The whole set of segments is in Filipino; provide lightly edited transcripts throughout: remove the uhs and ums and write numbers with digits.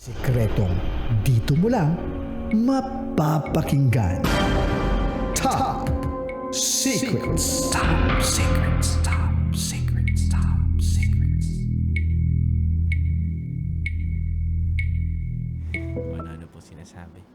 Sikretong dito mo lang mapapakinggan. Top Secrets. Top Secrets. Top Secrets. Top Secrets. Ano po sinasabi?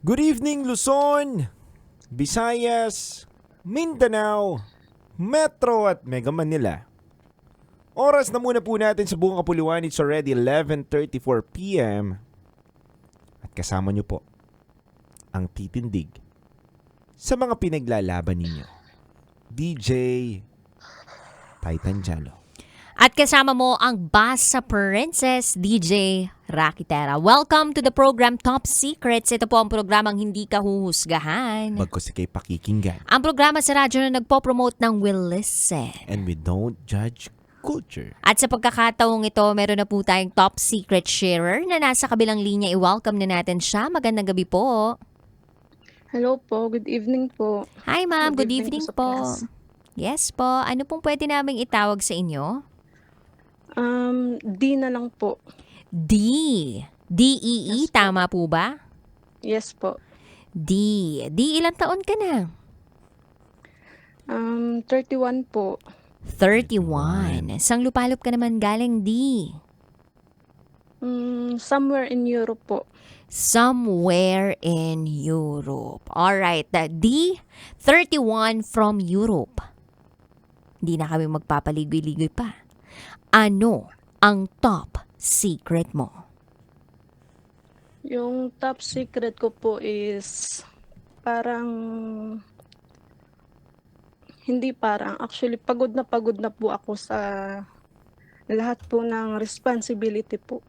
Good evening, Luzon, Visayas, Mindanao, Metro at Mega Manila. Oras na muna po natin sa buong kapuluan. It's already 11:34 p.m. At kasama niyo po ang titindig sa mga pinaglalaban ninyo. DJ Titan Jalo. At kasama mo ang Basa Princess, DJ Rakitera. Welcome to the program Top Secrets. Ito po ang programang hindi ka huhusgahan. Bagkos ikay pakikinggan. Ang programa sa radyo na nagpo-promote ng Will Listen. And we don't judge culture. At sa pagkakataong ito, meron na po tayong Top Secret Sharer na nasa kabilang linya. I-welcome na natin siya. Magandang gabi po. Hello po, good evening po. Hi ma'am, good Good evening evening po po. sa class. Yes po. Ano pong pwede naming itawag sa inyo? D na lang po. D. D-E-E, tama po ba? Yes po. D. D, ilang taon ka na? 31 po. 31. Sang lupalop ka naman galing, D? Somewhere in Europe po. Somewhere in Europe. Alright, D, 31 from Europe. Hindi na kami magpapaligoy-ligoy pa. Ano ang top secret mo? Yung top secret ko po is parang actually pagod na po ako sa lahat po ng responsibility po.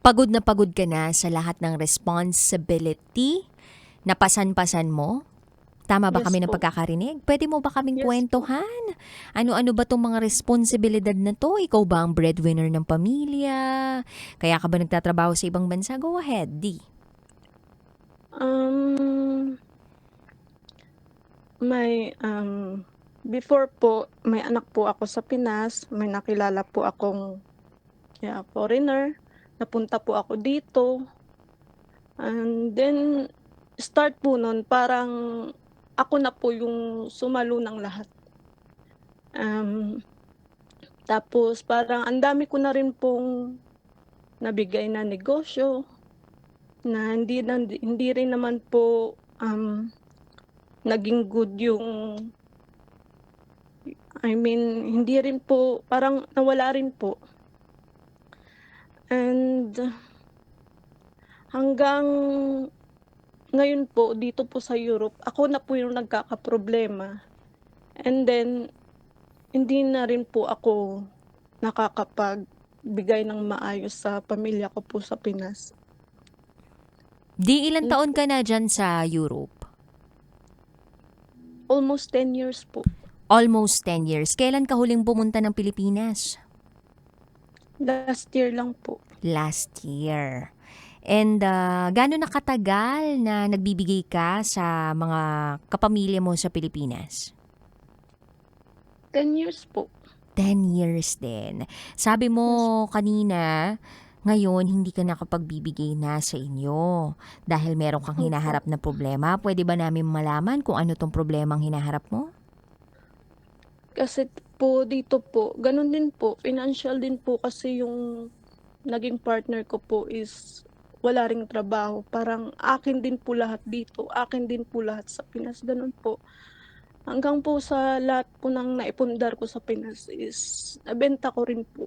Pagod na pagod ka na sa lahat ng responsibility na pasan-pasan mo? Tama ba Yes kami ng po. pagkakarinig? Pwede mo ba kaming Yes po. kwentuhan? Ano-ano ba tong mga responsibilidad na to? Ikaw ba ang breadwinner ng pamilya? Kaya ka ba nagtatrabaho sa ibang bansa? Go ahead, D. Before po, may anak po ako sa Pinas, may nakilala po akong foreigner, napunta po ako dito. And then, start po nun, parang ako na po yung sumalo ng lahat. Tapos parang ang dami ko na rin pong nabigay na negosyo na hindi rin naman po naging good yung hindi rin po, parang nawala rin po. And hanggang ngayon po, dito po sa Europe, ako na po yung nagkakaproblema. And then, hindi na rin po ako nakakapagbigay ng maayos sa pamilya ko po sa Pinas. D, ilang taon ka na dyan sa Europe? Almost 10 years po. Almost 10 years. Kailan ka huling pumunta ng Pilipinas? Last year lang po. Last year. And gano'n na katagal na nagbibigay ka sa mga kapamilya mo sa Pilipinas? 10 years po. 10 years din. Sabi mo kanina, ngayon hindi ka nakapagbibigay na sa inyo dahil meron kang hinaharap na problema. Pwede ba namin malaman kung ano tong problemang hinaharap mo? Kasi po dito po, ganun din po, financial din po kasi yung naging partner ko po is wala ring trabaho. Parang akin din po lahat dito, akin din po lahat sa Pinas, ganun po. Hanggang po sa lahat po ng naipundar ko sa Pinas is nabenta ko rin po.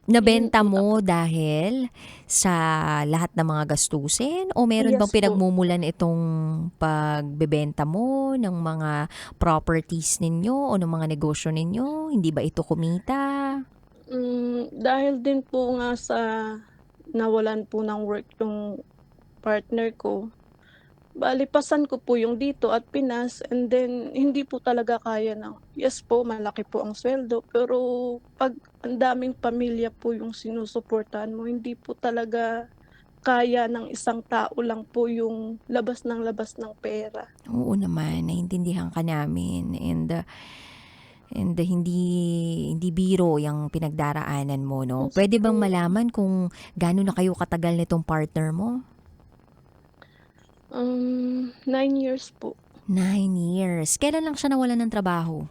Nabenta Yun po mo dahil sa lahat ng mga gastusin o meron Yes bang po. pinagmumulan itong pagbebenta mo ng mga properties ninyo o ng mga negosyo ninyo? Hindi ba ito kumita? Dahil din po nga sa nawalan po ng work yung partner ko, bale pasan ko po yung dito at Pinas, and then hindi po talaga kaya ng yes po, malaki po ang sweldo, pero 'pag ang daming pamilya po yung sinusuportahan mo, hindi po talaga kaya ng isang tao lang po yung labas ng pera. Oo naman, naintindihan ka namin and hindi biro yung pinagdaraanan mo, no? Yes Pwede bang po. malaman kung gaano na kayo katagal nitong partner mo? 9 years po. 9 years. Kailan lang siya nawalan ng trabaho?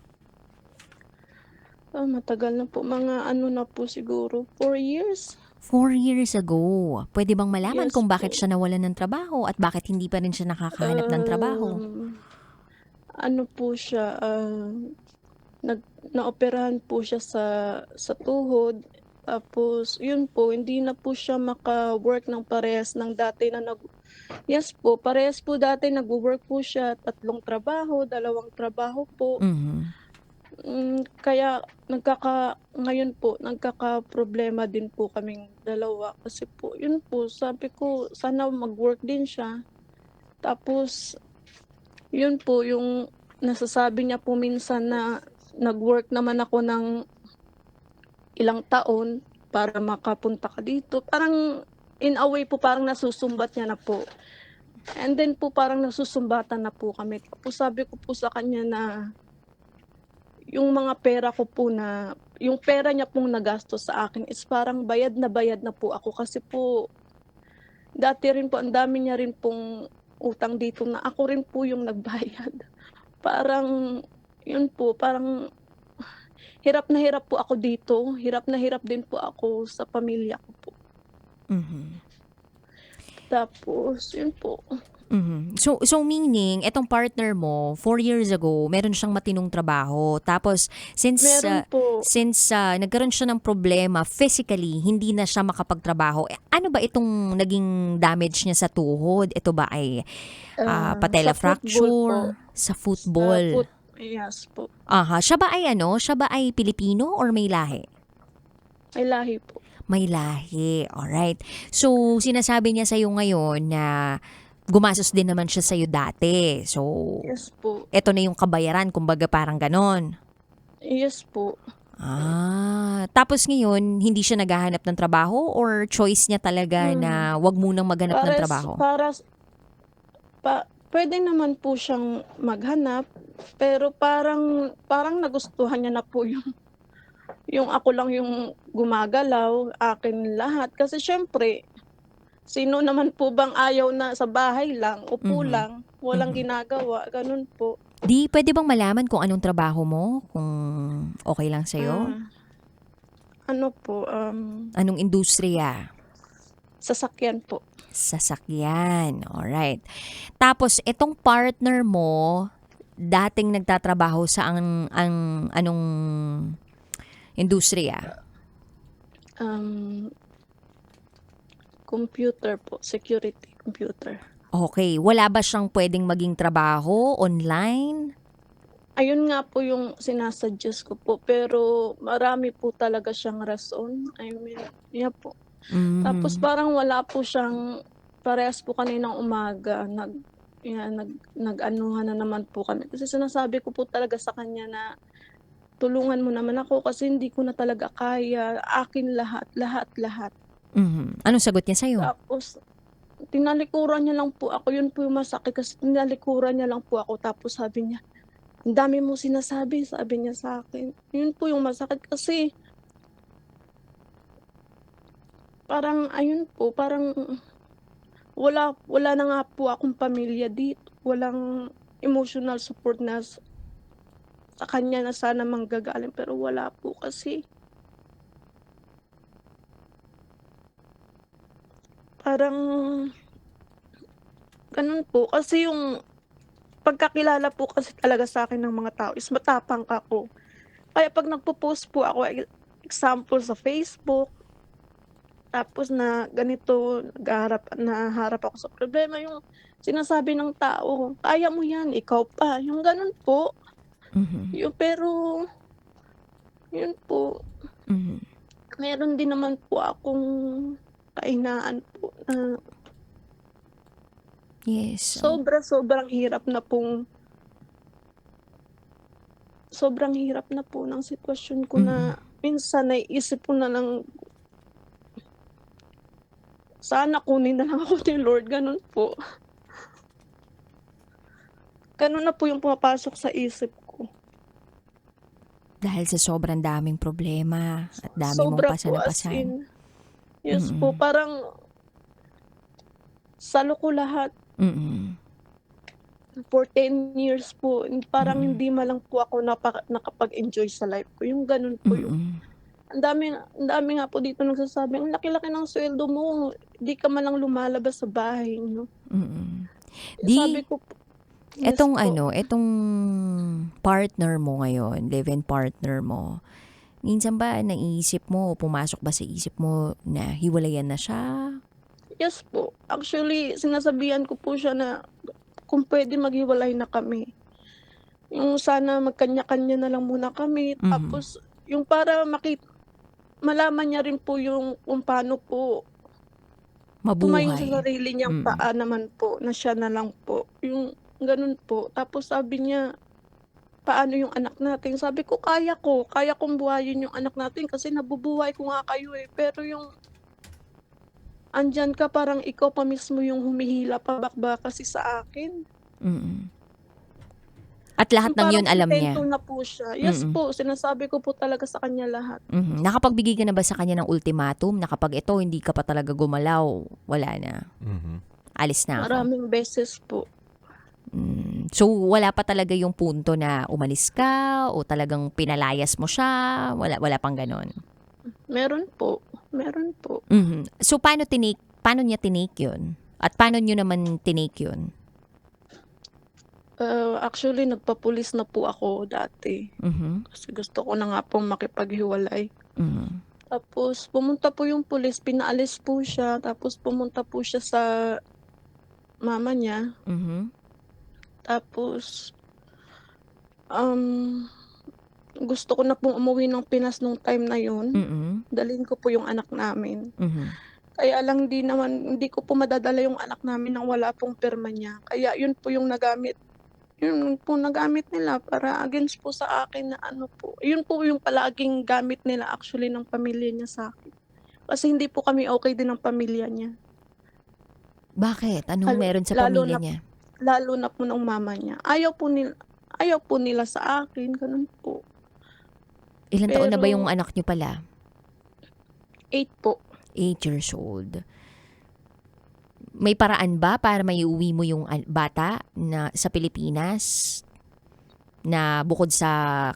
Matagal na po, mga ano na po siguro, 4 years? 4 years ago. Pwede bang malaman Yes kung bakit po. siya nawalan ng trabaho at bakit hindi pa rin siya nakakahanap ng trabaho? Ano po siya, naoperahan po siya sa tuhod. Tapos yun po, hindi na po siya maka-work ng parehas ng dati na yes po, parehas po dati nagwo-work po siya, 3 trabaho, 2 trabaho po. Mhm. Kaya ngayon po nagkakaproblema din po kaming dalawa kasi po yun po, sabi ko sana mag-work din siya. Tapos yun po yung nasasabi niya po minsan na nag-work naman ako ng ilang taon para makapunta ka dito. Parang in a way po parang nasusumbat niya na po. And then po parang nasusumbatan na po kami. Tapos sabi ko po sa kanya na yung mga pera ko po na yung pera niya pong nagastos sa akin is parang bayad na po ako kasi po dati rin po ang dami niya rin pong utang dito na ako rin po yung nagbayad. Parang yun po, parang hirap na hirap po ako dito, hirap na hirap din po ako sa pamilya ko po. Mhm. Tapos yun po, Mhm. So meaning, etong partner mo, 4 years ago, meron siyang matinong trabaho. Tapos, meron po, nagkaroon siya ng problema physically, hindi na siya makapagtrabaho. Ano ba itong naging damage niya sa tuhod? Ito ba ay patella sa football po, fracture? Sa sa football? yes po, Aha. Siya ba ay Pilipino or may lahi? may lahi po. May lahi. Alright. So, sinasabi niya sa'yo ngayon na gumastos din naman siya sa'yo dati. So, Yes po, eto na yung kabayaran, kumbaga parang ganon. yes po. Tapos ngayon, hindi siya naghahanap ng trabaho or choice niya talaga Hmm, na wag munang maghanap ng pares trabaho? paras puwede naman po siyang maghanap, pero parang parang nagustuhan niya na po yung ako lang yung gumagalaw, akin lahat. Kasi siyempre, sino naman po bang ayaw na sa bahay lang, upo Mhm. lang, walang Mhm. ginagawa, gano'n po. Di, pwede bang malaman kung anong trabaho mo? Kung okay lang sa'yo? Ah, ano po, Anong industriya? sasakyan po. Sasakyan. Alright. Tapos, itong partner mo, dating nagtatrabaho sa anong industriya? Um, Computer po, security computer. Okay. Wala ba siyang pwedeng maging trabaho online? Ayun nga po yung sinasuggest ko po, pero marami po talaga siyang rason. I mean, yeah po. Tapos Mhm. parang wala po siyang parehas po kaninang umaga nag-anuhan na naman po kami. Kasi sinasabi ko po talaga sa kanya na, "Tulungan mo naman ako kasi hindi ko na talaga kaya, akin lahat, lahat." Mhm. Anong sagot niya sa'yo? Tapos tinalikuran niya lang po ako, yun po yung masakit kasi tinalikuran niya lang po ako tapos sabi niya, "Ang dami mong sinasabi," sabi niya sa'kin. Yun po yung masakit kasi parang ayun po, parang wala wala na nga po akong pamilya dito, walang emotional support na sa kanya na sana manggagaling pero wala po kasi. Parang gano'n po, kasi yung pagkakilala po kasi talaga sa'kin ng mga tao is matapang ako. Kaya 'pag nagpo-post po ako, example sa Facebook, tapos na ganito nahaharap ako sa problema, yung sinasabi ng tao, "Kaya mo 'yan, ikaw pa." Yung gano'n po. Mhm. Pero yun po, Mhm. meron din naman po akong kahinaan po na Yes. Oh. Sobrang hirap na po ng sitwasyon ko Mm-mm. na minsan naiisip ko na lang, sana kunin na lang ako ni Lord, gano'n po. Gano'n na po yung pumapasok sa isip ko. Dahil sa sobrang daming problema at dami mong Sobra po, as pasanapasan. in. Yes po, Mm-mm. parang salo ko lahat. Mm-mm. For 10 years po, parang Mm-mm. hindi man lang po ako nakapag-enjoy sa life ko. Yung gano'n po yung Mm-mm. ang dami nga po dito nagsasabi, "Ang laki-laki ng sweldo mo, di ka man lang lumalabas sa bahay niyo." Mm-mm. Sabi Di, ko po, yes po. etong partner mo ngayon, live-in partner mo, minsan ba naisip mo o pumasok ba sa isip mo na hiwalayan na siya? Yes po. Actually, sinasabihan ko po siya na kung puwede maghiwalay na kami. Yung sana magkanya-kanya na lang muna kami, Mhm. tapos yung para malaman niya rin po yung kung paano po tumayo Mabuhay. sa sarili niyang Mm. paa naman po, na siya na lang po, yung gano'n po. Tapos sabi niya, "Paano yung anak natin?" Sabi ko, kaya kong buhayin yung anak natin kasi nabubuhay ko nga kayo, eh. Pero yung andiyan ka, parang ikaw pa mismo yung humihila pababa kasi sa akin. Mm. At lahat Yung ng parang yun alam kuntento niya? na po siya. Yes Mm. po, sinasabi ko po talaga sa kanya lahat. Mhm. Nakapagbigay ka na ba sa kanya ng ultimatum na kapag ito hindi ka pa talaga gumalaw, wala na, alis na ako? Maraming beses po. So, wala pa talaga yung punto na umalis ka o talagang pinalayas mo siya? Wala pang ganon? Meron po, meron po. Mhm. So, paano niya tinake yun? At paano niyo naman tinake yun? Actually nagpapulis na po ako dati, Mhm. kasi gusto ko na nga pong makipaghiwalay. Mhm. Tapos pumunta po yung pulis, pinaalis po siya, tapos pumunta po siya sa mama niya. Mhm. Tapos, um, gusto ko na pong umuwi ng Pinas nung time na yun, Mhm. dalhin ko po yung anak namin. Mhm. Kaya lang hindi ko po madadala yung anak namin nang wala pong pirma niya. Kaya yun po nagamit nila para against po sa akin na ano po, yun po yung palaging gamit nila actually ng pamilya niya sa'kin. Kasi hindi po kami okey din ng pamilya niya. Bakit? Anong Lalo meron sa lalo pamilya na niya? lalo na po nung mama niya. Ayaw po nila sa akin, gano'n po. Ilang taon na ba yung Pero anak niyo pala? 8 po. 8 years old. May paraan ba para maiuwi mo yung bata na sa Pilipinas na bukod sa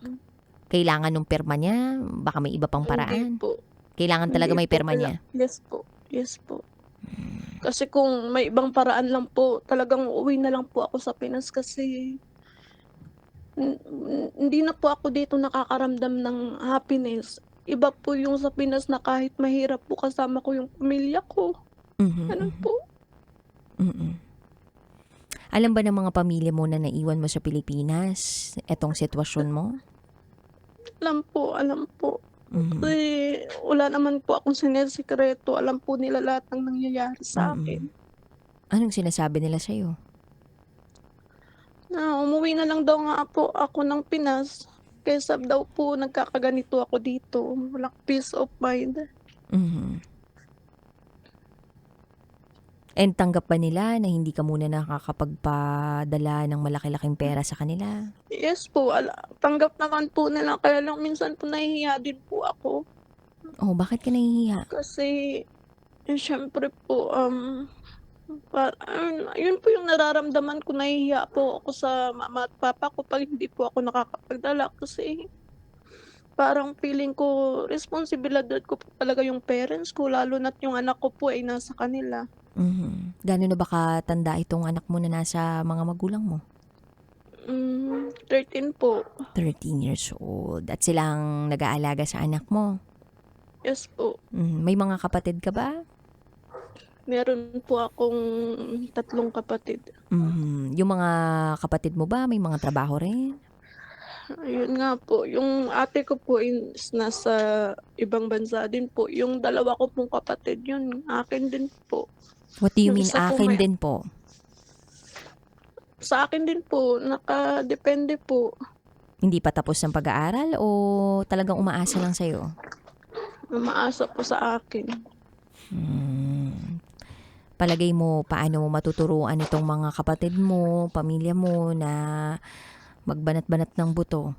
kailangan ng pirma niya, baka may iba pang Hindi paraan? po, Kailangan talaga hindi may po pirma niya? yes po, yes po. Kasi kung may ibang paraan lang po, talagang uuwi na lang po ako sa Pinas kasi hindi na po ako dito nakakaramdam ng happiness. Iba po yung sa Pinas na kahit mahirap po kasama ko yung pamilya ko, Mhm. gano'n Mhm. po. Mm. Alam ba ng mga pamilya mo na naiwan mo sa Pilipinas etong sitwasyon mo? Alam po. Mhm. Kasi wala naman po akong sinesikreto, alam po nila lahat ng nangyayari sa Mm. akin. Anong sinasabi nila sa'yo? Na umuwi na lang daw nga po ako ng Pinas, kaysa daw po nagkakaganito ako dito, walang peace of mind. Mhm. And tanggap ba nila na hindi ka muna nakakapagpadala ng malaki-laking pera sa kanila? Yes po, tanggap naman po nila, kaya lang minsan po nahihiya din po ako. Oh, bakit ka nahihiya? Kasi, siyempre po, yun po yung nararamdaman ko, nahihiya po ako sa mama at papa ko 'pag hindi po ako nakakapagdala kasi parang feeling ko responsibilidad ko po talaga yung parents ko, lalo na't yung anak ko po ay nasa kanila. Mhm. Gaano na ba katanda itong anak mo na nasa mga magulang mo? 13 po. 13 years old. At silang nag-aalaga sa anak mo. Yes po. May mga kapatid ka ba? Meron po akong 3 kapatid. Yung mga kapatid mo ba may mga trabaho rin? Ayun nga po, yung ate ko po is nasa ibang bansa din po, yung 2 ko pong kapatid yun akin din po. What do you Yung mean isa po akin din po? Sa akin din po, nakadepende po. Hindi pa tapos ng pag-aaral o talagang umaasa lang sa'yo? Umaasa po sa akin. Palagay mo, paano mo matuturuan itong mga kapatid mo, pamilya mo na magbanat-banat ng buto?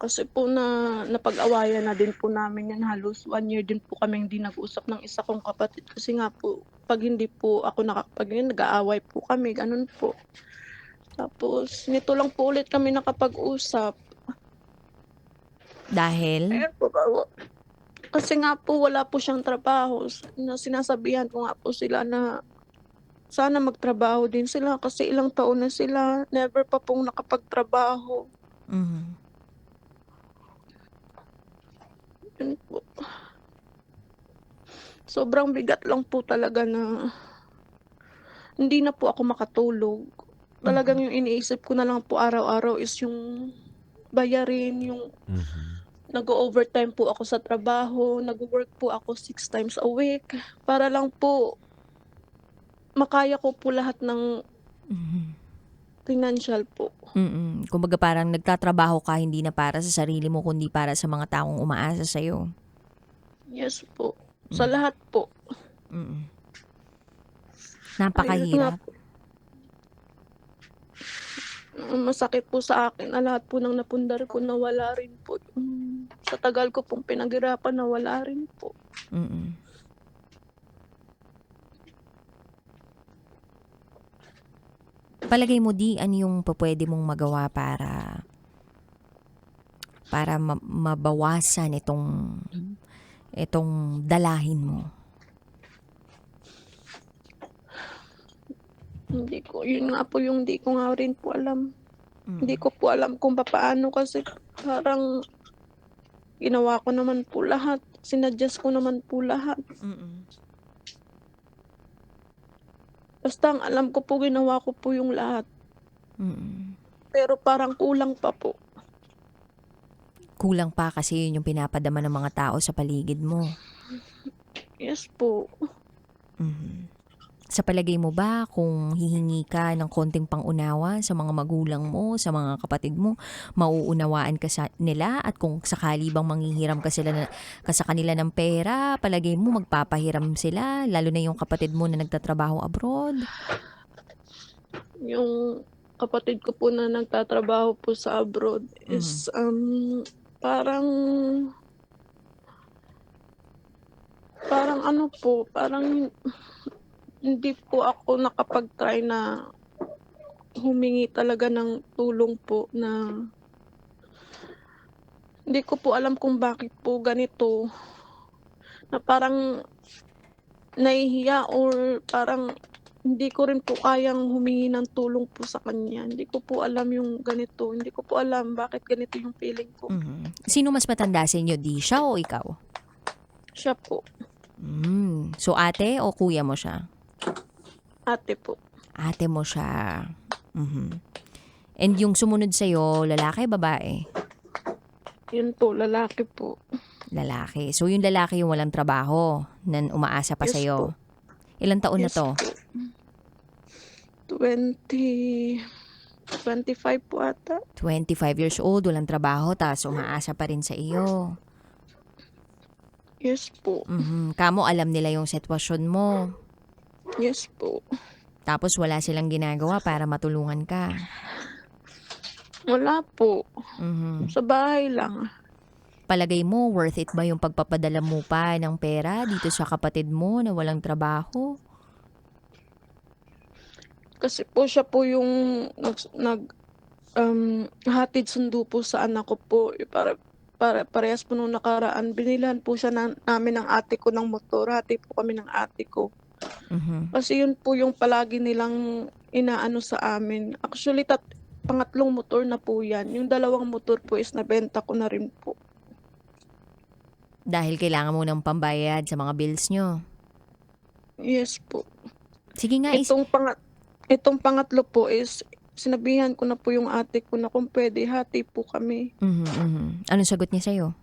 Kasi po napag-awayan na din po namin yan. Halos 1 year din po kaming hindi nag-usap ng isa kong kapatid. Kasi nga po, pag hindi po ako nag-aaway po kami, ganun po. Tapos, nito lang po ulit kami nakapag-usap. Dahil? Ayan po, kasi nga po wala po siyang trabaho. Sinasabihan ko nga po sila na sana magtrabaho din sila kasi ilang taon na sila, never pa pong nakapagtrabaho. Mhm. Yun po. Sobrang bigat lang po talaga na hindi na po ako makatulog. Talagang yung iniisip ko na lang po araw-araw is yung bayarin, yung nag-overtime po ako sa trabaho, nag-work po ako 6 times a week para lang po makaya ko po lahat ng financial po. Kumbaga parang nagtatrabaho ka hindi na para sa sarili mo kundi para sa mga taong umaasa sa'yo. Yes po. Sa lahat po. Napakahirap. Masakit po sa akin na lahat po ng napundar ko nawala rin po. Sa tagal ko pong pinaghirapan nawala rin po. Palagay mo di ano yung pwede mong magawa para mabawasan itong dalahin mo? Yun nga po yung hindi ko nga rin po alam. Hindi ko po alam kung paano kasi parang ginawa ko naman po lahat. Sinadjust ko naman po lahat. Basta ang alam ko po, ginawa ko po yung lahat. Pero parang kulang pa po. Kulang pa kasi yun yung pinapadama ng mga tao sa paligid mo. Yes po. Sa palagay mo ba kung hihingi ka ng konting pangunawa sa mga magulang mo, sa mga kapatid mo, mauunawaan ka nila at kung sakali bang manghihiram ka sa kanila ng pera, palagay mo magpapahiram sila, lalo na yung kapatid mo na nagtatrabaho abroad? Yung kapatid ko po na nagtatrabaho po sa abroad is parang ano po, parang hindi po ako nakapag-try na humingi talaga ng tulong po na hindi ko po alam kung bakit po ganito. Na parang nahihiya or parang hindi ko rin po kayang humingi ng tulong po sa kanya. Hindi ko po alam yung ganito. Hindi ko po alam bakit ganito yung feeling ko. Sino mas matanda sa inyo, di siya o ikaw? Siya po. So ate o kuya mo siya? Ate po. Ate mo siya. And yung sumunod sa'yo, lalaki, babae? Yun po, lalaki po. Lalaki. So yung lalaki yung walang trabaho na umaasa pa Yes sa'yo. po. Ilang taon na Yes to? po. 25 po ata. 25 years old, walang trabaho, tapos umaasa pa rin sa iyo. Yes po. Kamo alam nila yung sitwasyon mo. Yes po. Tapos wala silang ginagawa para matulungan ka. Wala po. Sa bahay lang. Palagay mo, worth it ba yung pagpapadala mo pa ng pera dito sa kapatid mo na walang trabaho? Kasi po siya po yung hatid sundo po sa anak ko po. Parehas po nung nakaraan. Binilan po siya namin ng ate ko ng motor. Hati po kami ng ate ko. Kasi yun po yung palagi nilang inaano sa amin. Actually, pangatlong motor na po yan. Yung 2 motor po is nabenta ko na rin po. Dahil kailangan mo ng pambayad sa mga bills nyo. Yes po. Sige nga, Itong pangatlo po is sinabihan ko na po yung ate ko na kung pwede hati po kami. Anong sagot niya sa'yo?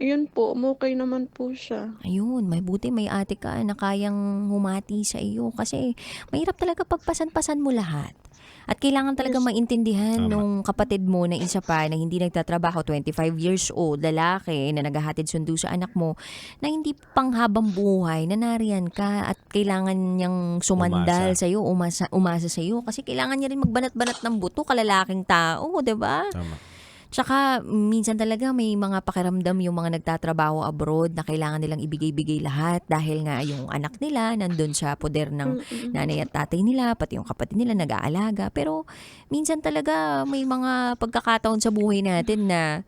Yun po, okay naman po siya. Ayun, may buti may ate ka na kayang humati sa iyo kasi mahirap talaga pagpasan-pasan mo lahat. At kailangan talaga Yes. maintindihan Tama. nung kapatid mo na isa pa na hindi nagtatrabaho, 25 years old, lalaki na naghahatid sundo sa anak mo, na hindi panghabang buhay na nariyan ka at kailangan niyang sumandal Umasa. sa iyo, umasa sa iyo kasi kailangan niya rin magbanat-banat ng buto, kalalaking tao, 'di ba? Tama. Tsaka minsan talaga may mga pakiramdam yung mga nagtatrabaho abroad na kailangan nilang ibigay-bigay lahat dahil nga yung anak nila nandun sa poder ng Mm. nanay at tatay nila, pati yung kapatid nila nag-aalaga. Pero minsan talaga may mga pagkakataon sa buhay natin na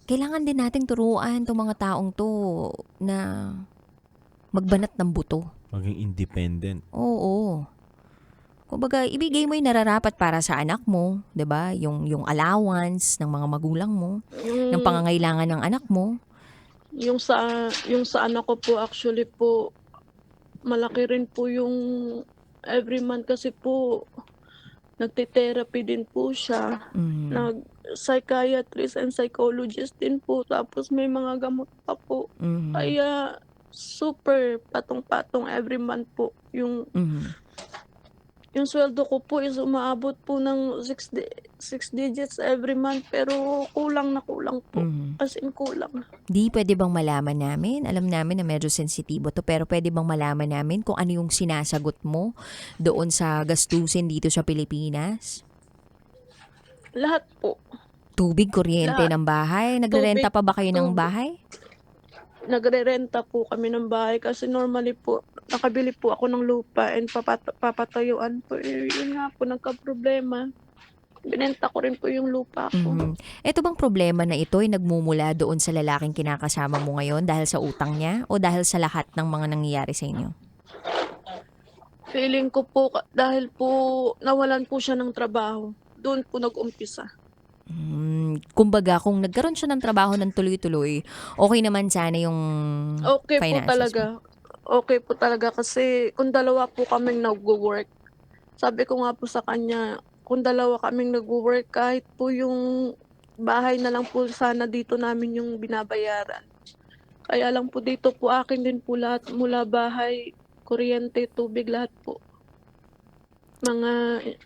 kailangan din nating turuan tong mga taong to na magbanat ng buto. Maging independent. Oo. Kumbaga, ibigay mo yung nararapat para sa anak mo, 'di ba? Yung allowance ng mga magulang mo, ng Yung pangangailangan ng anak mo. yung sa anak ko po actually po, malaki rin po yung every month kasi po nagte-therapy din po siya. Mm. Nag-psychiatrist and psychologist din po, tapos may mga gamot pa po. Mhm. Kaya super patong-patong every month po. Mhm. Yung sweldo ko po is umaabot po ng 6 digits every month, pero kulang na kulang po. Mhm. As in kulang. Di pwede bang malaman namin? Alam namin na medyo sensitibo to, pero pwede bang malaman namin kung ano yung sinasagot mo doon sa gastusin dito sa Pilipinas? Lahat po. Tubig, kuryente Lahat. ng bahay? Nagrerenta pa ba kayo ng Tubig. bahay? Nagrerenta po kami ng bahay kasi normally po nakabili po ako ng lupa and papatayuan po. Yun nga po nagkaproblema. Binenta ko rin po yung lupa ko. Mhm. Ito bang problema na ito ay nagmumula doon sa lalaking kinakasama mo ngayon dahil sa utang niya o dahil sa lahat ng mga nangyayari sa inyo? Feeling ko po dahil po nawalan po siya ng trabaho. Doon po nag-umpisa. Kumbaga, kung nagkaroon siya ng trabaho ng tuloy-tuloy, okay naman sana yung Okay po finances talaga. mo. Okay po talaga kasi kung dalawa po kaming nagwo-work, sabi ko nga po sa kanya, kung dalawa kaming nagwo-work kahit po yung bahay na lang po sana dito namin yung binabayaran. Kaya lang po dito po akin din po lahat mula bahay, kuryente, tubig, lahat po. Mga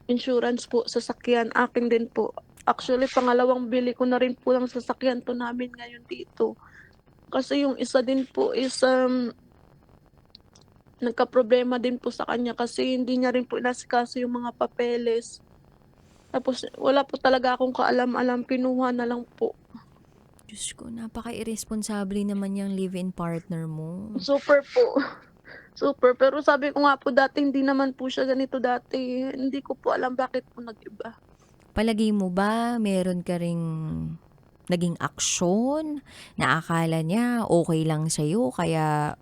insurance po, sasakyan, akin din po. Actually, pangalawang bili ko na rin po ng sasakyan to namin ngayon dito. Kasi yung isa din po is nagkaproblema din po sa kanya kasi hindi niya rin po inasikaso yung mga papeles. Tapos wala po talaga akong kaalam-alam, kinuha na lang po. Diyos ko, napaka-irresponsible naman yung live-in partner mo. Super po. Super. Pero sabi ko nga po dati, hindi naman po siya ganito dati. Hindi ko po alam bakit po nag-iba. Palagay mo ba meron ka ring naging aksyon na akala niya okay lang sa'yo kaya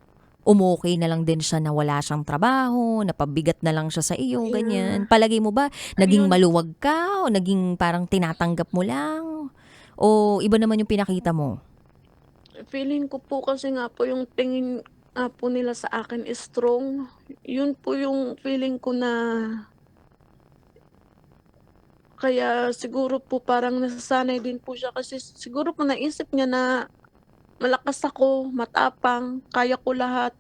umokey na lang din siya na wala siyang trabaho, napabigat na lang siya sa iyo, ganyan. Palagay mo ba naging Ayun. maluwag ka o naging parang tinatanggap mo lang? O iba naman yung pinakita mo? Feeling ko po kasi nga po yung tingin nga po nila sa akin is strong. Yun po yung feeling ko na kaya siguro po parang nasasanay din po siya kasi siguro po naisip niya na malakas ako, matapang, kaya ko lahat.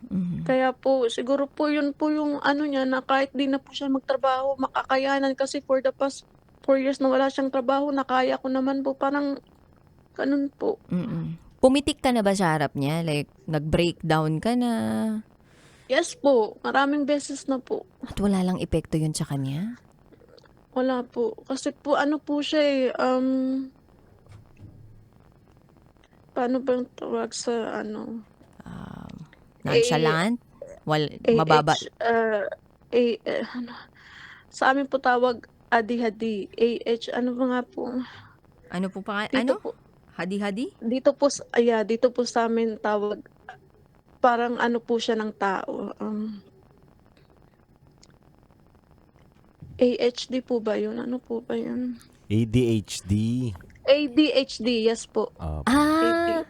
Mhm. Kaya po siguro po yun po yung ano niya na kahit di na po siya magtrabaho, makakayanan kasi for the past 4 years na wala siyang trabaho, nakaya ko naman po, parang ganun po. Mm. Pumitik ka na ba sa harap niya? Like, nag-breakdown ka na? Yes po, maraming beses na po. At wala lang epekto yun sa kanya? Wala po. Kasi po ano po siya paano bang tawag sa ano? Nonchalant? Mababa? Ano, sa amin po tawag adi-hadi. Ano ba nga po? Ano po pa? Dito Ano? po, Hadi-hadi? dito po sa amin tawag, parang ano po siya ng tao. AHD po ba yun? Ano po ba yun? ADHD. ADHD, yes po. Ah,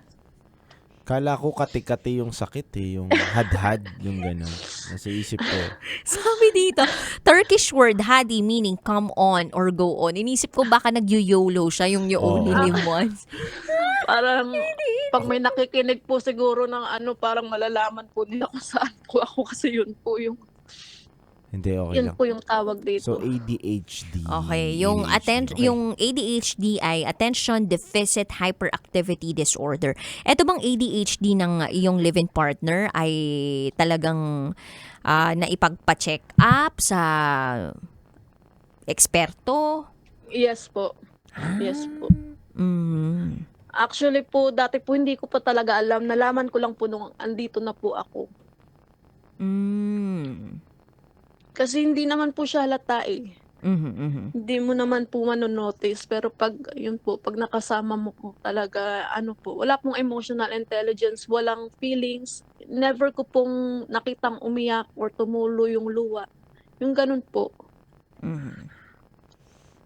Kala ko kati-kati yung sakit yung hadhad, yung gano'n. Nasa isip ko. Sabi dito, Turkish word hadi meaning come on or go on. Inisip ko baka nag-YOLO siya, yung you only live once. Parang pag may nakikinig po siguro ng parang malalaman po nila kung saan po ako kasi yun po yung Hindi, okay yun lang. po yung tawag dito. So, ADHD. Okay, yung ADHD, okay. yung ADHD ay Attention Deficit Hyperactivity Disorder. Ito bang ADHD ng iyong live-in partner ay talagang naipagpa-check up sa eksperto? Yes po. Yes po. Mm. Actually po, dati po hindi ko pa talaga alam. Nalaman ko lang po nung andito na po ako. Mm. Kasi hindi naman po siya halata eh. Hindi mo naman po manonotice. Pero pag nakasama mo po talaga, wala pong emotional intelligence, walang feelings. Never ko pong nakitang umiyak or tumulo yung luha. Yung ganun po.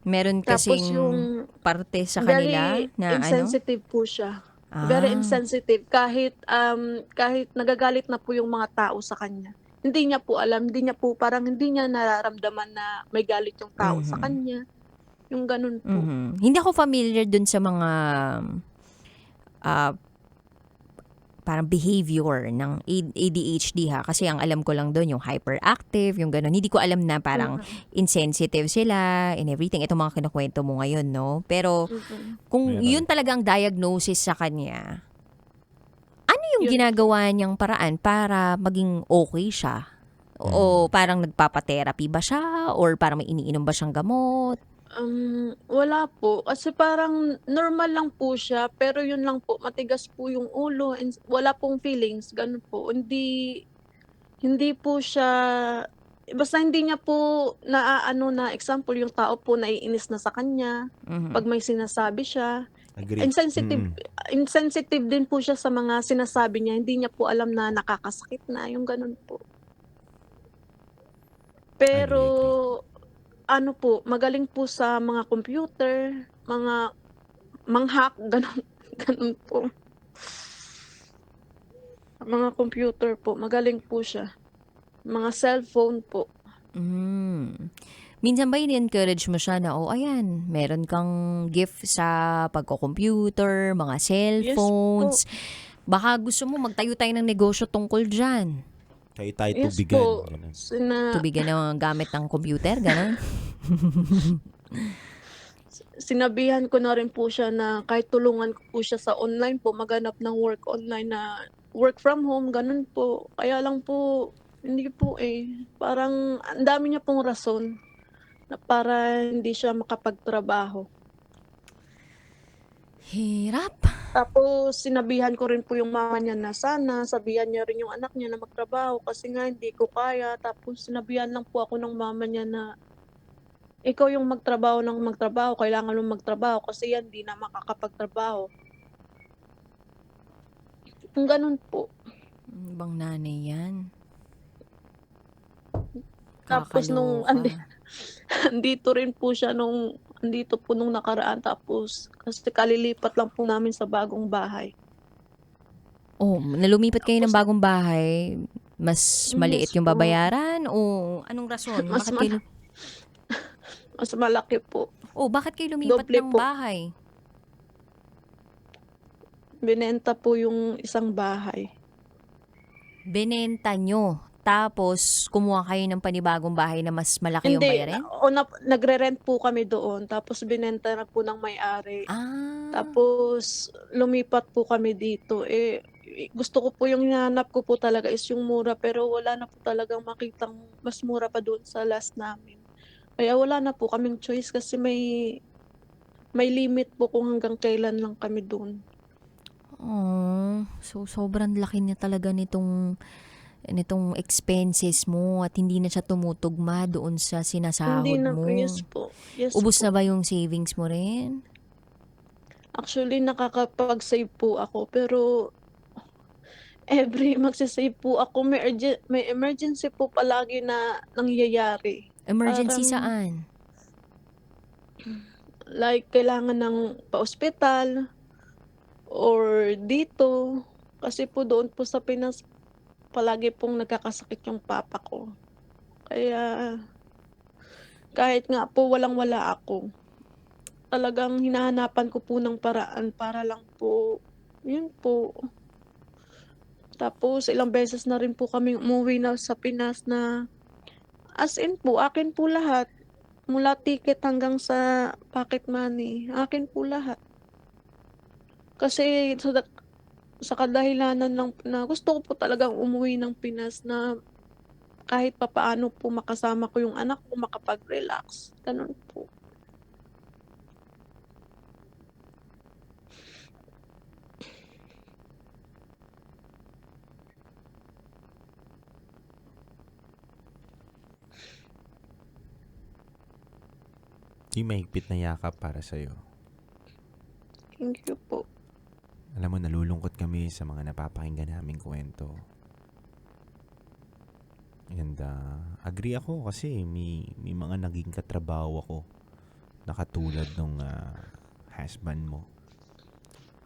Meron Tapos kasing yung parte sa kanila very na insensitive po siya. Very insensitive. Kahit nagagalit na po yung mga tao sa kanya. Hindi niya po alam, hindi niya nararamdaman na may galit yung tao sa kanya. Yung ganun po. Hindi ako familiar dun sa mga parang behavior ng ADHD ha. Kasi ang alam ko lang dun yung hyperactive, yung ganun. Hindi ko alam na parang insensitive sila and everything. Itong mga kinukwento mo ngayon, no? Pero kung yun talagang diagnosis sa kanya, ano yung ginagawa niyang paraan para maging okay siya? O parang nagpapa-therapy ba siya? Or parang may iniinom ba siyang gamot? Wala po. Kasi parang normal lang po siya. Pero yun lang po, matigas po yung ulo. And wala pong feelings. Ganun po. Hindi po siya, basta hindi niya po na example, yung tao po naiinis na sa kanya. Pag may sinasabi siya. Agree. Insensitive din po siya sa mga sinasabi niya. Hindi niya po alam na nakakasakit na. Yung ganun po. Pero, magaling po sa mga computer, mga manghack, ganun po. Mga computer po, magaling po siya. Mga cellphone po. Minsan ba in-encourage mo siya na, ayan, meron kang gift sa pagko-computer, mga cellphones. Baka gusto mo magtayo tayo ng negosyo tungkol dyan. Kayo tayo Yes tubigan. po. Ganun. Tubigan ng gamit ng computer, gano'n? Sinabihan ko na rin po siya na kahit tulungan ko po siya sa online po, maghanap ng work online na work from home, ganun po. Kaya lang po, hindi po parang ang dami niya pong rason na para hindi siya makapagtrabaho. Hirap. Tapos sinabihan ko rin po yung mama niya na sana sabihan niya rin yung anak niya na magtrabaho kasi nga hindi ko kaya. Tapos sinabihan lang po ako ng mama niya na ikaw yung magtrabaho, kailangan mo magtrabaho kasi yan di na makakapagtrabaho. Yung ganun po. Bang nanay yan? Tapos nung Kakaloka. andito rin po siya andito po nung nakaraan, tapos kasi kalilipat lang po namin sa bagong bahay. Nalumipat kayo ng bagong bahay, mas maliit yung po. babayaran o anong rason? Mas Bakit kayo, Mas malaki po. bakit kayo lumipat Doble ng po. bahay? Binenta po yung isang bahay. Binenta nyo, tapos kumuha kayo ng panibagong bahay na mas malaki yung bayarin? Nagre-rent po kami doon, tapos binenta na po ng may-ari. Tapos lumipat po kami dito. Gusto ko po yung hinahanap ko po talaga is yung mura, pero wala na po talagang makitang mas mura pa doon sa last namin. Kaya wala na po kaming choice kasi may limit po kung hanggang kailan lang kami doon. So sobrang laki niya talaga nitong expenses mo at hindi na siya tumutugma doon sa sinasahod Hindi na mo. Yes po. Ubus na ba yung savings mo rin? Actually, nakakapag-save po ako, pero every magsisave po ako, may emergency po palagi na nangyayari. Emergency Parang- saan? Like, kailangan ng pa-ospital or dito. Kasi po doon po sa Pinas, palagi pong nagkakasakit yung papa ko. Kaya kahit nga po walang-wala ako, talagang hinahanapan ko po ng paraan para lang po, yun po. Tapos ilang beses na rin po kaming umuwi na sa Pinas na as in po, akin po lahat. Mula ticket hanggang sa pocket money, akin po lahat. Kasi sa kadahilanan lang na gusto ko po talagang umuwi ng Pinas na kahit papaano po makasama ko yung anak ko, makapag-relax, gano'n po. Yung mahigpit na yakap para sa'yo. Thank you po. Alam mo, nalulungkot kami sa mga napapakinggan naming kwento. And agree ako kasi may mga naging katrabaho ako na katulad nung husband mo.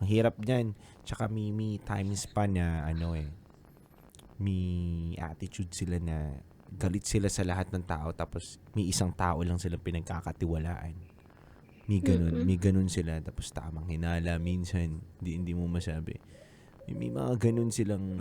Ang hirap niyan. Tsaka may time span na may attitude sila na galit sila sa lahat ng tao tapos may isang tao lang silang pinagkakatiwalaan. May ganun sila tapos tamang hinala minsan hindi mo masabi. May mga ganun silang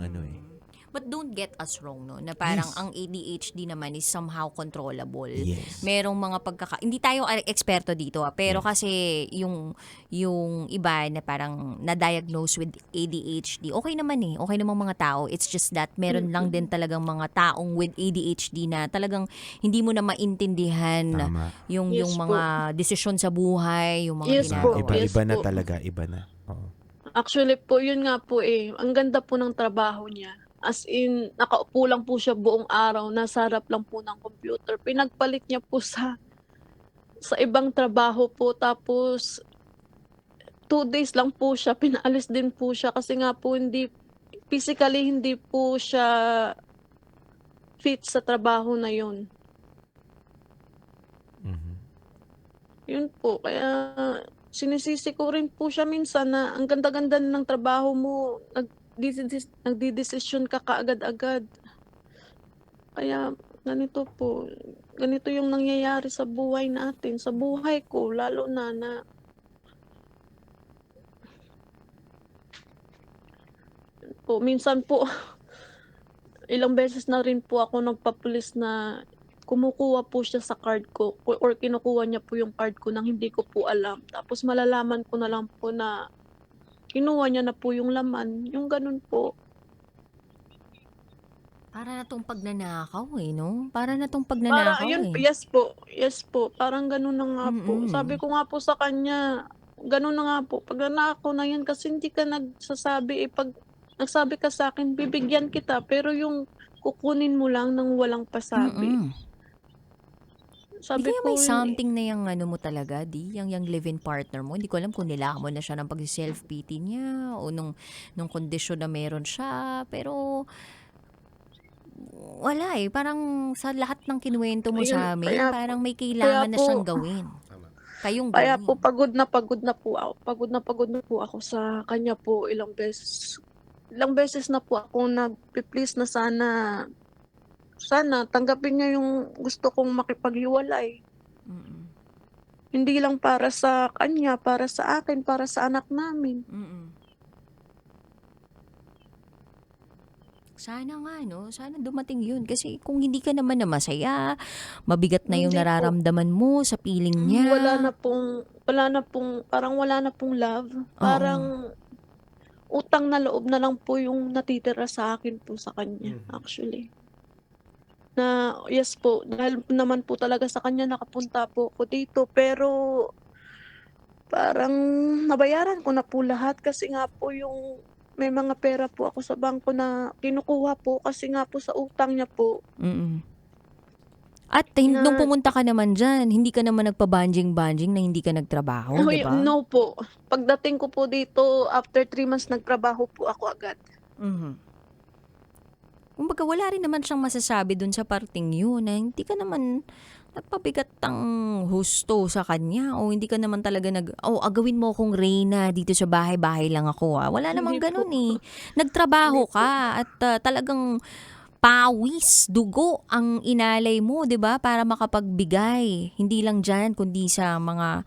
But don't get us wrong, no? Na parang Yes. ang ADHD naman is somehow controllable. Yes. Merong mga hindi tayo eksperto dito, pero Yes. kasi yung iba na parang na-diagnose with ADHD, okay naman eh. Okay namang mga tao. It's just that meron lang din talagang mga taong with ADHD na talagang hindi mo na maintindihan Tama. yung Yes mga desisyon sa buhay, yung mga Yes po. ginagawa. Yes Iba na po. talaga. Iba na. Oo. Actually po, yun nga po ang ganda po ng trabaho niya. As in, nakaupo lang po siya buong araw, nasa harap lang po ng computer. Pinagpalit niya po sa ibang trabaho po, tapos 2 days lang po siya, pinaalis din po siya kasi nga po physically hindi po siya fit sa trabaho na yun. Mhm. Yun po, kaya sinisisi ko rin po siya minsan na ang ganda-ganda ng trabaho mo, nagdidesisyon ka kaagad-agad. Kaya ganito yung nangyayari sa buhay natin, sa buhay ko lalo na po minsan po ilang beses na rin po ako nagpapulis na kumukuha po siya sa card ko or kinukuha niya po yung card ko nang hindi ko po alam. Tapos malalaman ko na lang po na kinuha niya na po yung laman, yung gano'n po. Para na tong pagnanakaw eh, no? Para na tong Para pagnanakaw yun, eh. yes po, parang gano'n na nga po. Mm-mm. Sabi ko nga po sa kanya, gano'n na nga po, pag nanakaw na yan kasi hindi ka nagsasabi, 'pag nagsabi ka sa'kin bibigyan kita, pero yung kukunin mo lang ng walang pasabi. Mm-mm. Di Sabi kaya ko may something na yung mo talaga, yung live-in partner mo. Hindi ko alam kung nilamon na siya ng pag-self-pity niya o nung kondisyon na meron siya. Pero wala eh. Parang sa lahat ng kinuwento mo ayun, sa amin, parang may kailangan na po siyang gawin. Kayong kaya gawin. po pagod na po ako. Pagod na po ako sa kanya po ilang beses. Ilang beses na po ako nagpi-please na sana tanggapin niya yung gusto kong makipaghiwalay. Mm-mm. Hindi lang para sa kanya, para sa akin, para sa anak namin. Mm-mm. Sana nga, no? Sana dumating yun. Kasi kung hindi ka naman na masaya, mabigat na yung Hindi po. nararamdaman mo sa piling niya. Parang wala na pong love. Parang utang na loob na lang po yung natitira sa akin po sa kanya, actually. Na yes po, dahil naman po talaga sa kanya nakapunta po ako dito, pero parang nabayaran ko na po lahat kasi nga po yung may mga pera po ako sa bangko na kinukuha po kasi nga po sa utang niya po. Mm-mm. At nung Na pumunta ka naman dyan, hindi ka naman nagpa-banjing-banjing na hindi ka nagtrabaho, di ba? no po, pagdating ko po dito after 3 months nagtrabaho po ako agad. Mhm. Kumbaga wala rin naman siyang masasabi dun sa parting yun na hindi ka naman nagpabigat ang husto sa kanya o hindi ka naman talaga agawin mo akong reyna dito sa bahay-bahay lang ako Wala namang Hindi po. ganun eh. Nagtrabaho Hindi po. ka at talagang pawis, dugo ang inalay mo, 'di ba? Para makapagbigay. Hindi lang diyan kundi sa mga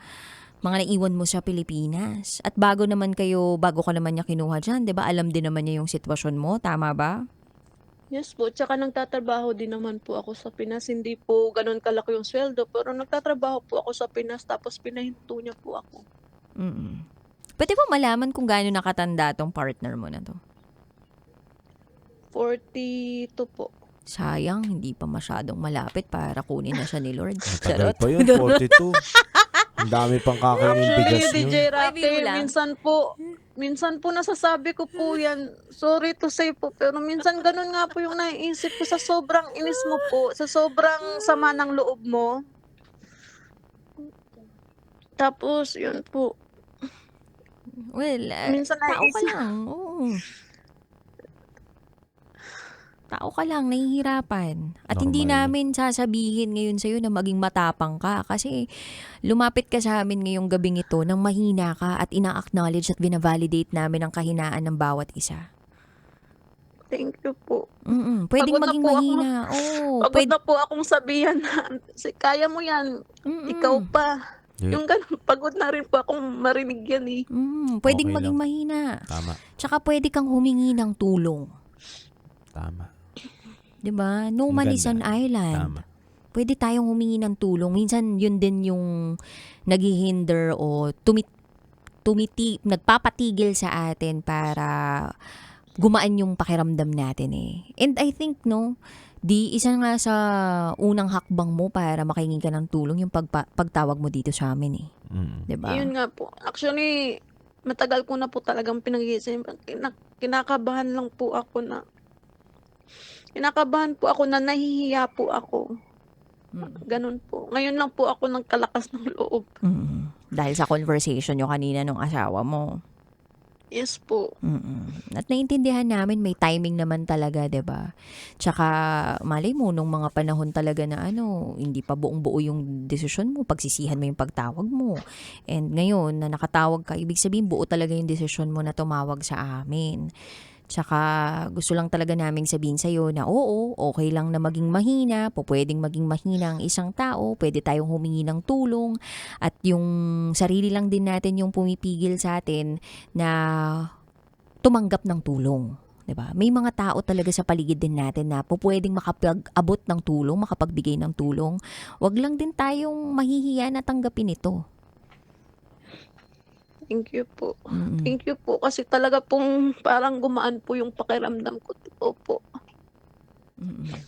naiwan mo sa Pilipinas. At bago ka naman niya kinuha diyan, 'di ba? Alam din naman niya yung sitwasyon mo, tama ba? Yes po, tsaka nagtatrabaho din naman po ako sa Pinas. Hindi po gano'n kalaki yung sweldo, pero nagtatrabaho po ako sa Pinas tapos pinahinto niya po ako. Mm. Pwede ba malaman kung gaano nakatanda tong partner mo na to? 42 po. Sayang, hindi pa masyadong malapit para kunin na siya ni Lord. Matagal pa yun, 42. Ang dami pang kakainin bigas Actually, nyo. DJ Ay, Rocky, biro lang. minsan po nasasabi ko po yan, sorry to say po, pero minsan ganun nga po yung naiisip ko sa sobrang inis mo po, sa sobrang sama ng loob mo. Tapos, yun po. Well, Minsan tao ka naiisip. lang. Oo. Tao ka lang, nahihirapan. At hindi Normal. namin sasabihin ngayon sa'yo na maging matapang ka. Kasi lumapit ka sa amin ngayong gabing ito nang mahina ka at ina-acknowledge at binavalidate namin ang kahinaan ng bawat isa. Thank you po. Pwedeng Pagod na maging po ako. mahina. Oo. Pagod na po akong sabihan na, kaya mo yan, ikaw pa. Yeah. Yung ganun, pagod na rin po akong marinig yan eh. Pwedeng Okay maging lang. mahina. Tama. Tsaka pwede kang humingi ng tulong. Tama. 'Di ba? No Ang man ganda. is an island. Tama. Pwede tayong humingi ng tulong. Minsan yun din yung naghihinder o nagpapatigil sa atin para gumaan yung pakiramdam natin eh. And I think isa nga sa unang hakbang mo para makahingi ka ng tulong yung pagtawag mo dito sa amin eh. Mm. 'Di ba? Yun nga po. Actually, matagal ko na po talagang pinag-iisip. Kinakabahan po ako na nahihiya po ako. Ganun po. Ngayon lang po ako nagkalakas ng loob. Dahil sa conversation nyo kanina nung asawa mo. Yes po. At naintindihan namin may timing naman talaga, 'di ba? Tsaka malay mo nung mga panahon talaga na hindi pa buong-buo yung desisyon mo, pagsisihan mo yung pagtawag mo. And ngayon na nakatawag ka, ibig sabihin buo talaga yung desisyon mo na tumawag sa amin. Tsaka gusto lang talaga naming sabihin sa'yo na oo, okay lang na maging mahina, pwedeng maging mahina ang isang tao, pwede tayong humingi ng tulong at yung sarili lang din natin yung pumipigil sa atin na tumanggap ng tulong. 'Di ba? May mga tao talaga sa paligid din natin na pwedeng makapag-abot ng tulong, makapagbigay ng tulong. Wag lang din tayong mahihiya na tanggapin ito. Thank you po. Thank you po. Kasi talaga pong parang gumaan po yung pakiramdam ko. Opo.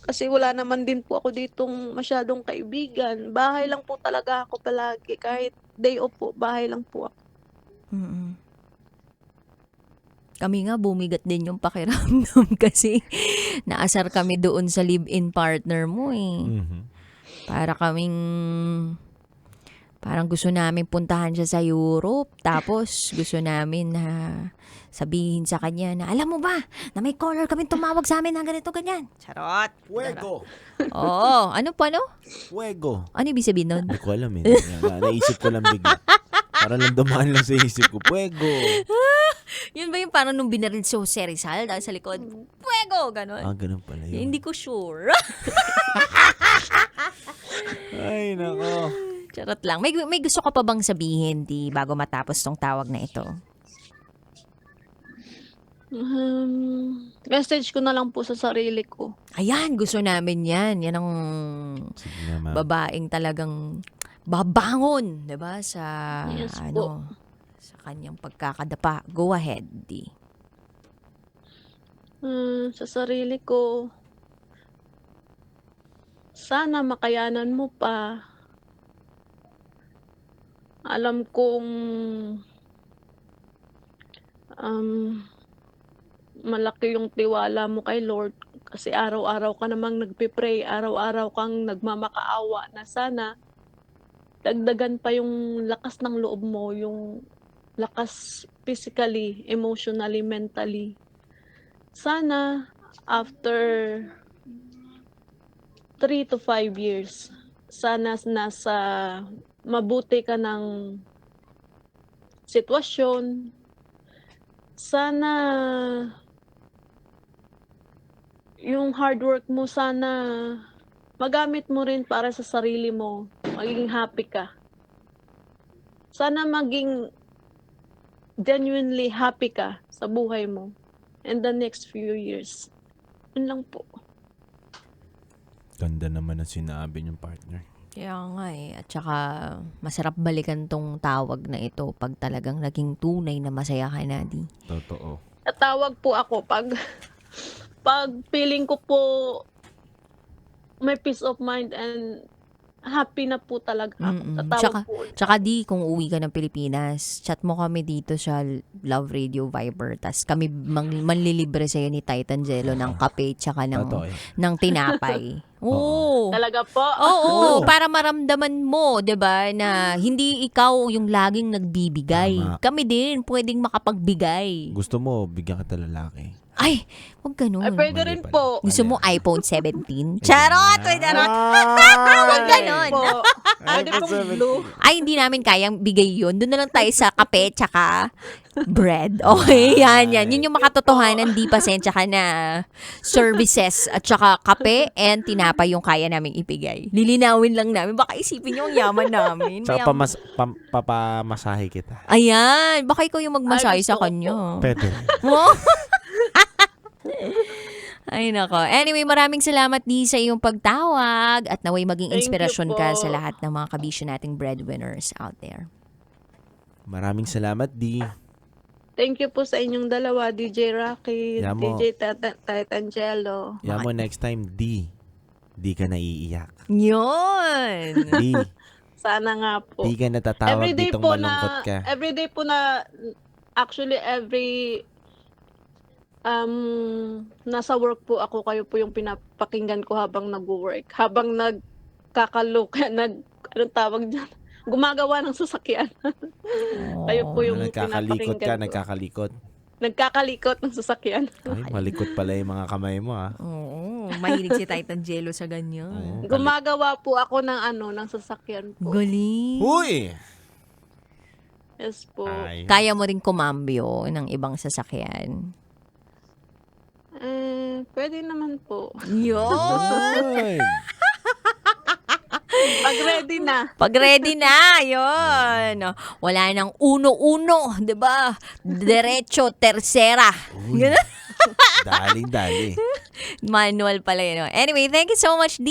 Kasi wala naman din po ako ditong masyadong kaibigan. Bahay lang po talaga ako palagi. Kahit day off po, bahay lang po ako. Kami nga bumigat din yung pakiramdam kasi naasar kami doon sa live-in partner mo eh. Mhm. Parang gusto namin puntahan siya sa Europe. Tapos gusto namin na sabihin sa kanya na, alam mo ba, na may caller kami tumawag sa amin ng ganito, ganyan. Charot. Fuego! Oo. Ano pa, no? Fuego! Ano ibig sabihin nun? Hindi ko alam eh. Naisip ko lang bigla. Parang lang dumaan lang sa isip ko. Fuego! Yun ba yung parang nung binaril si Jose Rizal dahil sa likod? Fuego! Ganon. Ganun pala yun. Hindi ko sure. Ay, nako. Charot lang. May gusto ka pa bang sabihin, bago matapos tong tawag na ito? Message ko na lang po sa sarili ko. Ayan, gusto namin yan. Yan ang Sige na, ma'am. babaeng talagang babangon, 'di ba? Sa Yes po. sa kanyang pagkakadapa. Go ahead, D. Sa sarili ko, sana makayanan mo pa. Alam kong malaki yung tiwala mo kay Lord kasi araw-araw ka namang nagpe-pray, araw-araw kang nagmamakaawa na sana dagdagan pa yung lakas ng loob mo, yung lakas physically, emotionally, mentally. Sana after 3 to 5 years, sana nasa mabuti ka ng sitwasyon. Sana yung hard work mo sana magamit mo rin para sa sarili mo, maging happy ka. Sana maging genuinely happy ka sa buhay mo in the next few years. Yun lang po. Ganda naman ang sinabi niyong partner. Kaya nga eh. At saka masarap balikan tong tawag na ito pag talagang naging tunay na masaya ka na, di. Totoo. Tatawag po ako pag feeling ko po may peace of mind and happy na po talaga ako. Mm-mm. Tatawag po. Tsaka di, kung uwi ka ng Pilipinas, chat mo kami dito sa Love Radio Viber. Tas kami manlilibre sa'yo ni Titan Jello ng kape tsaka Totoo. ng tinapay. Oo. Talaga po. Oo, para maramdaman mo, 'di ba, na hindi ikaw yung laging nagbibigay. Tama. Kami din pwedeng makapagbigay. Gusto mo, bigyan kita lalaki. Ay, wag ganun. Ay, pwede Mali rin pala. po. Gusto mo iPhone 17? Charot! Wag charot! Wag ganun. Po. Pwede pong blue. Ay, hindi namin kayang bigay yun. Doon na lang tayo sa kape tsaka bread. Okay, yan. Yun yung makatotohanan, di pasensya ka na. Services at tsaka kape and tinapay yung kaya namin ibigay. Lilinawin lang namin. Baka isipin nyo ang yaman namin. Tsaka Mayaman. papamasahe kita. Ayan. Baka ikaw yung magmasahe Ay, sa gusto ko kanya. Pwede. Wow. Ay nako. Anyway, maraming salamat di sa iyong pagtawag at naway maging Thank you inspirasyon ka po. sa lahat ng mga kabisyo nating breadwinners out there. Maraming salamat, Di. Thank you po sa inyong dalawa, DJ Rocky, Yan mo. DJ Titangelo. Yan mo next time, Di. Di ka naiiyak. Yun! Di. Sana nga po. Di ka natatawag Everyday ditong po malungkot ka. everyday po na, actually every nasa work po ako, kayo po yung pinapakinggan ko habang nag-work. Habang anong tawag dyan? Gumagawa ng sasakyan. Kayo po yung Nagkakalikot ka, pinapakinggan ko. nagkakalikot. Nagkakalikot ng sasakyan. Ay, malikot pala yung mga kamay mo, ha? Oo, mahilig si Titan Jello sa ganyan. Oo. Gumagawa po ako ng sasakyan po. Galing. Huy! Yes po. Ay. Kaya mo rin kumambyo ng ibang sasakyan. Pwede naman po. Yun! Ay. Pag ready na. Pag ready na, yun. Wala nang uno-uno, 'di ba? Diretso, tersera. Uy. Daling-dali. Manual pala yun. Anyway, thank you so much, D.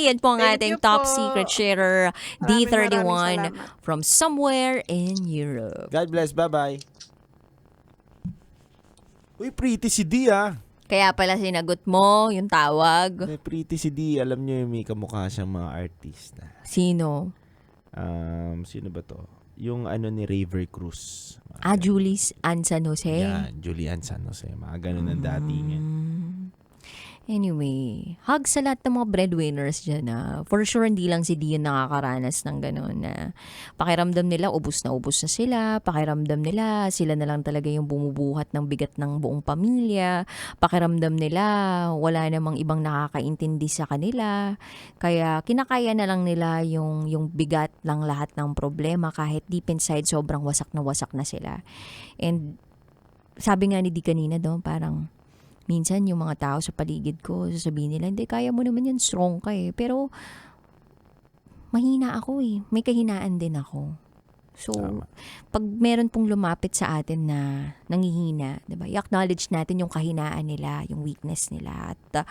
Yan po ang Thank ating you top po. secret sharer, Maraming D31 salamat. from somewhere in Europe. God bless. Bye-bye. Uy, pretty si D, ah. Kaya pala sinagot mo yung tawag. Ay, pretty si D. Alam niyo yung may kamukha siyang mga artista. Sino? Sino ba to? Yung ano ni Raver Cruz. Julie Ann San Jose. Yan, Julian San Jose. Mga ganun ang dati niya. Anyway, hug sa lahat ng mga breadwinners dyan. For sure, hindi lang si Dion nakakaranas ng gano'n na pakiramdam nila, ubus na sila. Pakiramdam nila, sila na lang talaga yung bumubuhat ng bigat ng buong pamilya. Pakiramdam nila, wala namang ibang nakakaintindi sa kanila. Kaya kinakaya na lang nila yung bigat ng lahat ng problema kahit deep inside sobrang wasak na sila. And sabi nga ni Di kanina doon, parang minsan yung mga tao sa paligid ko, sasabihin nila, hindi, kaya mo naman yan, strong ka eh. Pero, mahina ako eh. May kahinaan din ako. So, Tama. pag meron pong lumapit sa atin na nangihina, diba, i-acknowledge natin yung kahinaan nila, yung weakness nila. At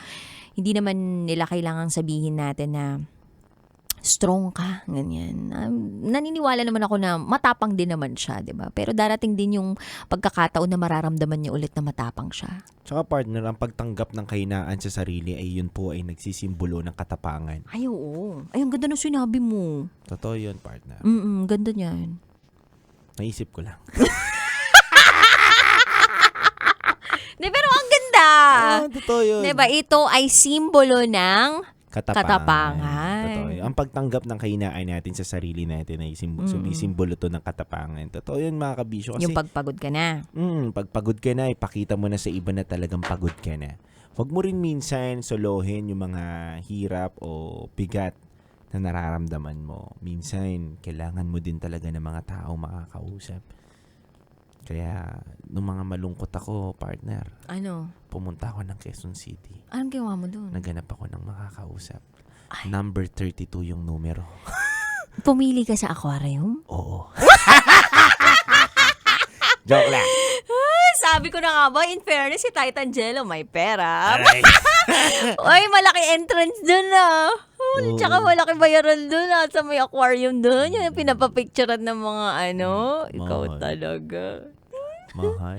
hindi naman nila kailangang sabihin natin na strong ka, ganyan. Naniniwala naman ako na matapang din naman siya, di ba? Pero darating din yung pagkakataon na mararamdaman niya ulit na matapang siya. Tsaka partner, ang pagtanggap ng kahinaan sa sarili ay yun po ay nagsisimbolo ng katapangan. Ay, oo. Ay, ang ganda ng sinabi mo. Totoo yun, partner. Ganda niyan. Naisip ko lang. Di, pero ang ganda. Totoo yun. Di ba? Ito ay simbolo ng katapangan. Totoo yun. Ang pagtanggap ng kahinaan natin sa sarili natin ay sumisimbolo to ng katapangan. Totoo yun, mga kabisyo. Kasi, yung pagpagod ka na. pagpagod ka na, ipakita mo na sa iba na talagang pagod ka na. Huwag mo rin minsan solohin yung mga hirap o bigat na nararamdaman mo. Minsan, kailangan mo din talaga ng mga tao makakausap. Kaya, nung mga malungkot ako, partner, Ano? pumunta ako ng Quezon City. Anong ginawa mo dun? Naghanap ako ng makakausap. Number 32 yung numero. Pumili ka sa aquarium? Oo. Joke lang. Sabi ko na nga ba, in fairness, si Titan Jello may pera. Aray. Uy, malaki entrance dun ah. Oo. Tsaka malaki bayaran dun ah, sa may aquarium dun. Yung pinapapicturean ng mga ano. Ikaw Mahal. talaga. Mahal.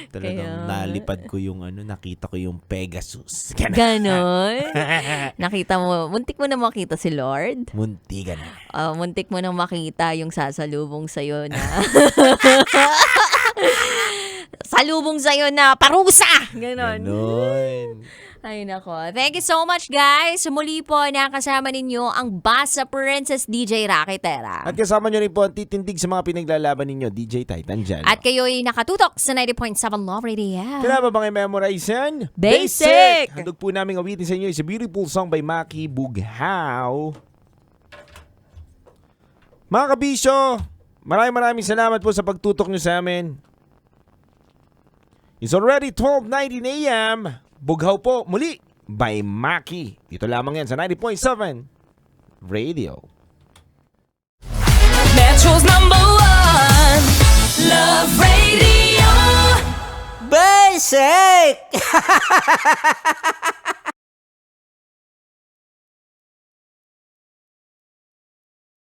Talagang Kaya- nalipad ko yung nakita ko yung Pegasus. Ganun. Ganon. Nakita mo, muntik mo na makita si Lord. Muntigan na. Muntik mo na makita yung sasalubong sa'yo na. Salubong sa'yo na parusa! Ganon. Ganon. Ay nako. Thank you so much guys. Muli po nakasama ninyo ang Basa Princess DJ Rakitera. At kasama nyo rin po ang titindig sa mga pinaglalaban ninyo, DJ Titan dyan. At kayo'y nakatutok sa 90.7 Love Radio. Kailangan ba bang i-memorize yan? Basic! Handog po namin awitin sa inyo is a beautiful song by Maki Bughaw. Mga kabisyo, maraming salamat po sa pagtutok nyo sa amin. It's already 12:19 a.m. Bughaw po muli by Maki. Dito lamang yan sa 90.7 Radio. Metro's #1 Love Radio. Basic!